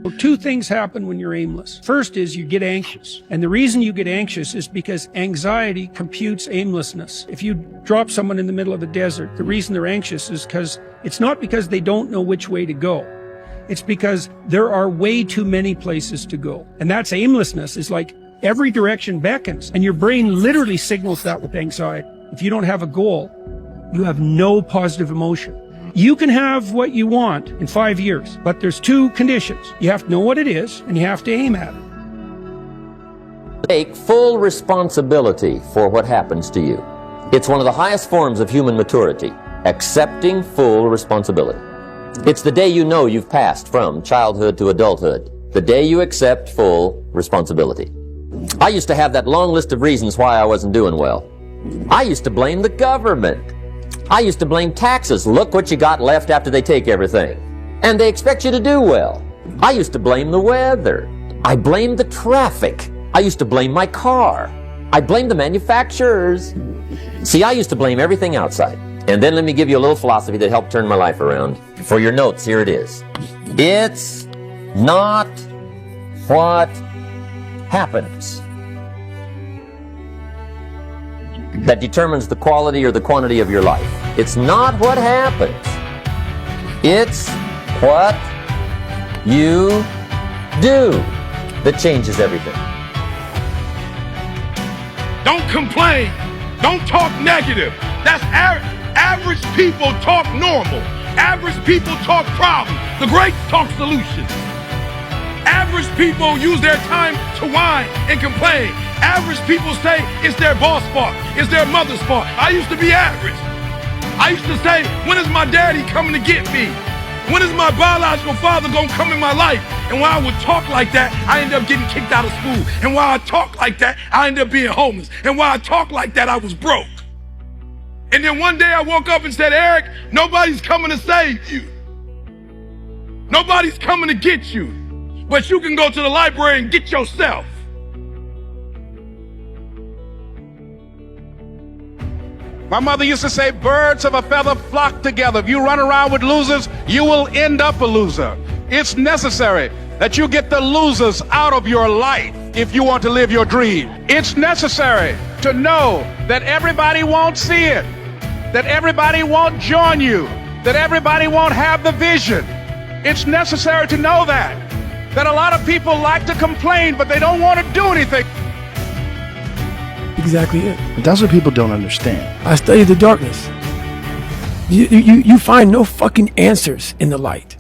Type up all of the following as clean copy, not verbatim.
Well, two things happen when you're aimless. First is you get anxious. And the reason you get anxious is because anxiety computes aimlessness. If you drop someone in the middle of a desert, the reason they're anxious is because it's not because they don't know which way to go. It's because there are way too many places to go. And that's aimlessness, is like every direction beckons. And your brain literally signals that with anxiety. If you don't have a goal, you have no positive emotion. You can have what you want in 5 years, but there's two conditions. You have to know what it is, and you have to aim at it. Take full responsibility for what happens to you. It's one of the highest forms of human maturity, accepting full responsibility. It's the day you know you've passed from childhood to adulthood, the day you accept full responsibility. I used to have that long list of reasons why I wasn't doing well. I used to blame the government. I used to blame taxes. Look what you got left after they take everything. And they expect you to do well. I used to blame the weather. I blamed the traffic. I used to blame my car. I blamed the manufacturers. See, I used to blame everything outside. And then let me give you a little philosophy that helped turn my life around. For your notes, here it is. It's not what happens that determines the quality or the quantity of your life. It's not what happens. It's what you do that changes everything. Don't complain. Don't talk negative. That's average people talk normal. Average people talk problems. The greats talk solutions. Average people use their time to whine and complain. Average people say it's their boss' fault, it's their mother's fault. I used to be average. I used to say, when is my daddy coming to get me? When is my biological father gonna come in my life? And while I would talk like that, I ended up getting kicked out of school. And while I talk like that, I ended up being homeless. And while I talk like that, I was broke. And then one day I woke up and said, Eric, nobody's coming to save you. Nobody's coming to get you. But you can go to the library and get yourself. My mother used to say, birds of a feather flock together. If you run around with losers, you will end up a loser. It's necessary that you get the losers out of your life if you want to live your dream. It's necessary to know that everybody won't see it, that everybody won't join you, that everybody won't have the vision. It's necessary to know that a lot of people like to complain, but they don't want to do anything. Exactly it. But that's what people don't understand. I study the darkness. You find no fucking answers in the light.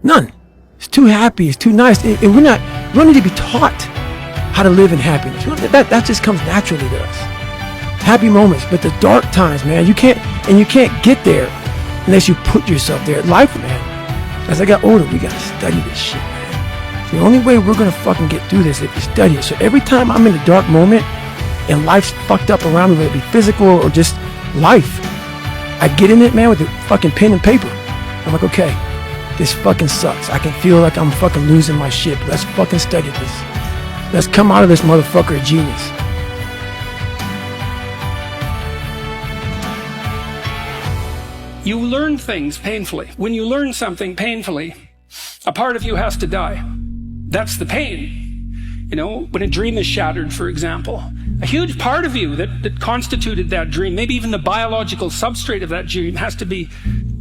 None. It's too happy. It's too nice. And we don't need to be taught how to live in happiness. That just comes naturally to us. Happy moments, but the dark times, man, you can't get there unless you put yourself there. Life, man. As I got older, we gotta study this shit, man. The only way we're gonna fucking get through this is if we study it. So every time I'm in a dark moment, and life's fucked up around me, whether it be physical or just life, I get in it, man, with a fucking pen and paper. I'm like, okay, this fucking sucks. I can feel like I'm fucking losing my shit, but let's fucking study this. Let's come out of this motherfucker a genius. You learn things painfully. When you learn something painfully, a part of you has to die. That's the pain. You know, when a dream is shattered, for example, a huge part of you that constituted that dream, maybe even the biological substrate of that dream, has to be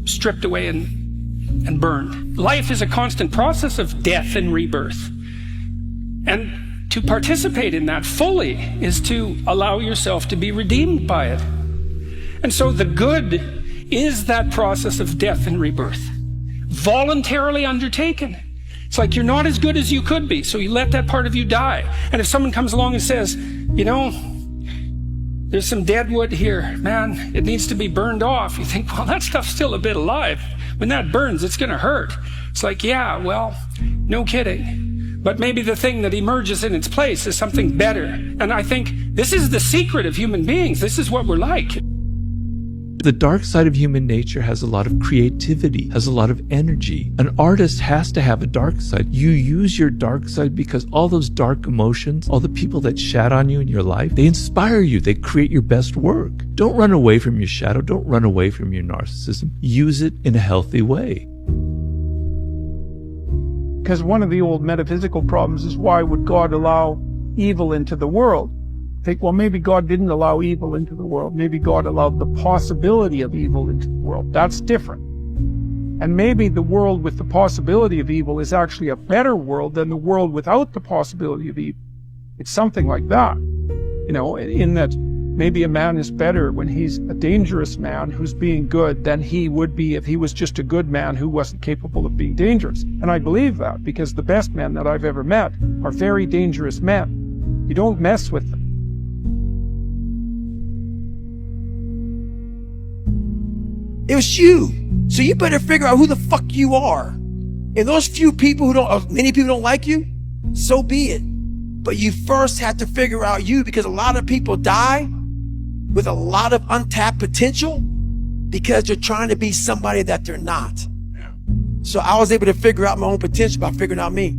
stripped away and burned. Life is a constant process of death and rebirth. And to participate in that fully is to allow yourself to be redeemed by it. And so the good is that process of death and rebirth, voluntarily undertaken. It's like you're not as good as you could be, so you let that part of you die. And if someone comes along and says, you know, there's some dead wood here, man, it needs to be burned off, you think, well, that stuff's still a bit alive. When that burns, it's gonna hurt. It's like, yeah, well, no kidding. But maybe the thing that emerges in its place is something better. And I think this is the secret of human beings. This is what we're like. The dark side of human nature has a lot of creativity, has a lot of energy. An artist has to have a dark side. You use your dark side because all those dark emotions, all the people that shat on you in your life, they inspire you. They create your best work. Don't run away from your shadow. Don't run away from your narcissism. Use it in a healthy way. Because one of the old metaphysical problems is, why would God allow evil into the world? Think, well, maybe God didn't allow evil into the world. Maybe God allowed the possibility of evil into the world. That's different. And maybe the world with the possibility of evil is actually a better world than the world without the possibility of evil. It's something like that, in that maybe a man is better when he's a dangerous man who's being good than he would be if he was just a good man who wasn't capable of being dangerous. And I believe that, because the best men that I've ever met are very dangerous men. You don't mess with them. It was you. So you better figure out who the fuck you are. And those few people many people don't like you, so be it. But you first have to figure out you, because a lot of people die with a lot of untapped potential because they're trying to be somebody that they're not. Yeah. So I was able to figure out my own potential by figuring out me.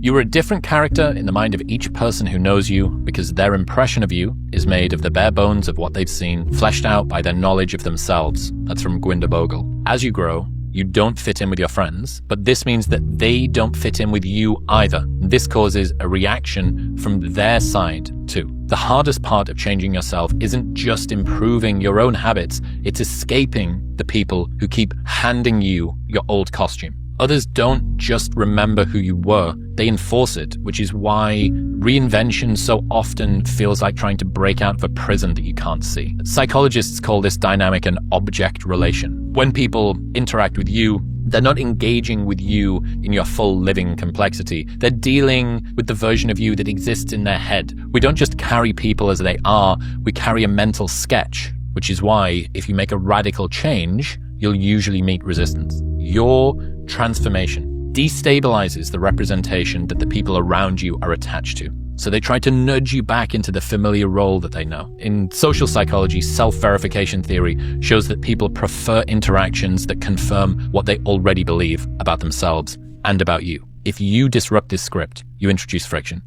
You are a different character in the mind of each person who knows you, because their impression of you is made of the bare bones of what they've seen, fleshed out by their knowledge of themselves. That's from Gwynder Bogle. As you grow, you don't fit in with your friends, but this means that they don't fit in with you either. This causes a reaction from their side too. The hardest part of changing yourself isn't just improving your own habits, it's escaping the people who keep handing you your old costume. Others don't just remember who you were, they enforce it, which is why reinvention so often feels like trying to break out of a prison that you can't see. Psychologists call this dynamic an object relation. When people interact with you, they're not engaging with you in your full living complexity. They're dealing with the version of you that exists in their head. We don't just carry people as they are, we carry a mental sketch, which is why if you make a radical change, you'll usually meet resistance. Your transformation destabilizes the representation that the people around you are attached to. So they try to nudge you back into the familiar role that they know. In social psychology, self-verification theory shows that people prefer interactions that confirm what they already believe about themselves and about you. If you disrupt this script, you introduce friction.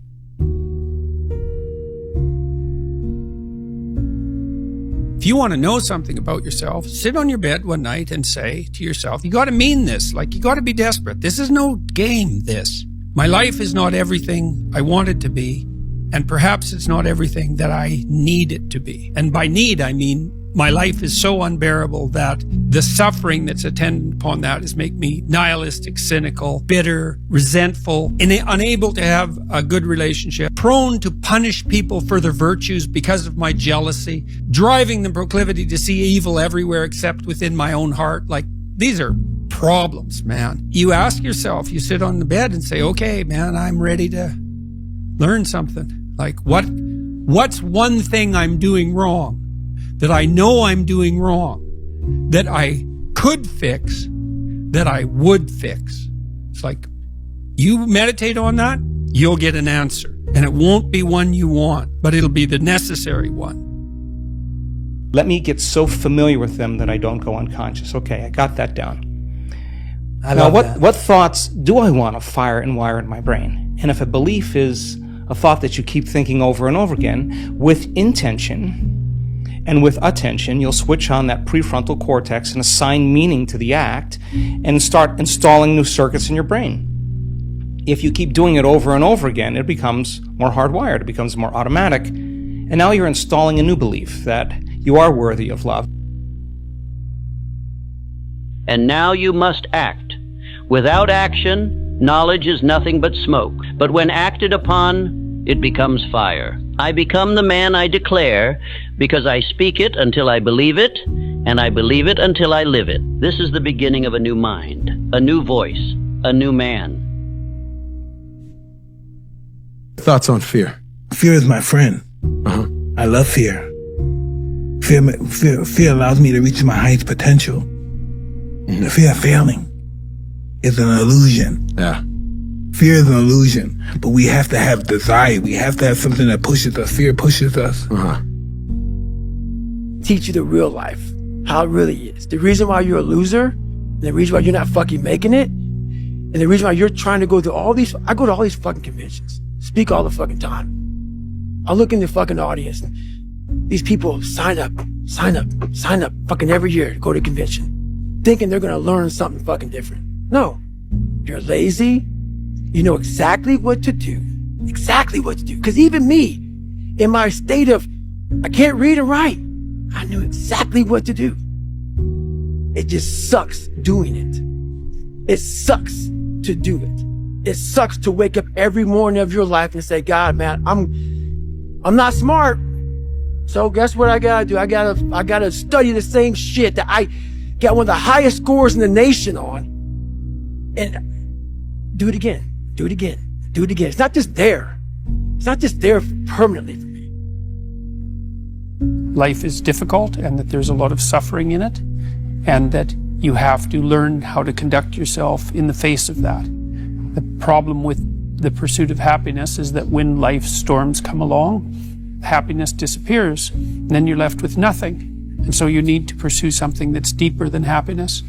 If you want to know something about yourself, sit on your bed one night and say to yourself, you got to mean this, like you got to be desperate. This is no game, this. My life is not everything I want it to be, and perhaps it's not everything that I need it to be. And by need, I mean my life is so unbearable that the suffering that's attendant upon that is make me nihilistic, cynical, bitter, resentful, and unable to have a good relationship, prone to punish people for their virtues because of my jealousy, driving the proclivity to see evil everywhere except within my own heart. Like, these are problems, man. You ask yourself, you sit on the bed and say, okay, man, I'm ready to learn something. Like, what's one thing I'm doing wrong that I know I'm doing wrong, that I could fix, that I would fix? It's like, you meditate on that, you'll get an answer. And it won't be one you want, but it'll be the necessary one. Let me get so familiar with them that I don't go unconscious. Okay, I got that down. Now, what thoughts do I want to fire and wire in my brain? And if a belief is a thought that you keep thinking over and over again, with intention and with attention, you'll switch on that prefrontal cortex and assign meaning to the act and start installing new circuits in your brain. If you keep doing it over and over again, it becomes more hardwired, it becomes more automatic, and now you're installing a new belief that you are worthy of love. And now you must act. Without action, knowledge is nothing but smoke. But when acted upon, it becomes fire. I become the man I declare because I speak it until I believe it, and I believe it until I live it. This is the beginning of a new mind, a new voice, a new man. Thoughts on fear? Fear is my friend. I love fear. Fear allows me to reach my highest potential. The fear of failing is an illusion. Yeah. Fear is an illusion, but we have to have desire. We have to have something that pushes us. Fear pushes us. Teach you the real life, how it really is. The reason why you're a loser, and the reason why you're not fucking making it, and the reason why you're trying to go to all these, I go to all these fucking conventions, speak all the fucking time. I look in the fucking audience, these people sign up fucking every year to go to convention. thinking they're going to learn something fucking different. No. You're lazy. You know exactly what to do. Exactly what to do. Because even me, in my state of, I can't read and write, I knew exactly what to do. It just sucks doing it. It sucks to do it. It sucks to wake up every morning of your life and say, God, man, I'm not smart. So guess what I gotta do? I gotta study the same shit that I got one of the highest scores in the nation on, and do it again, do it again, do it again. It's not just there. It's not just there permanently for me. Life is difficult and that there's a lot of suffering in it, and that you have to learn how to conduct yourself in the face of that. The problem with the pursuit of happiness is that when life storms come along, happiness disappears, and then you're left with nothing. And so you need to pursue something that's deeper than happiness.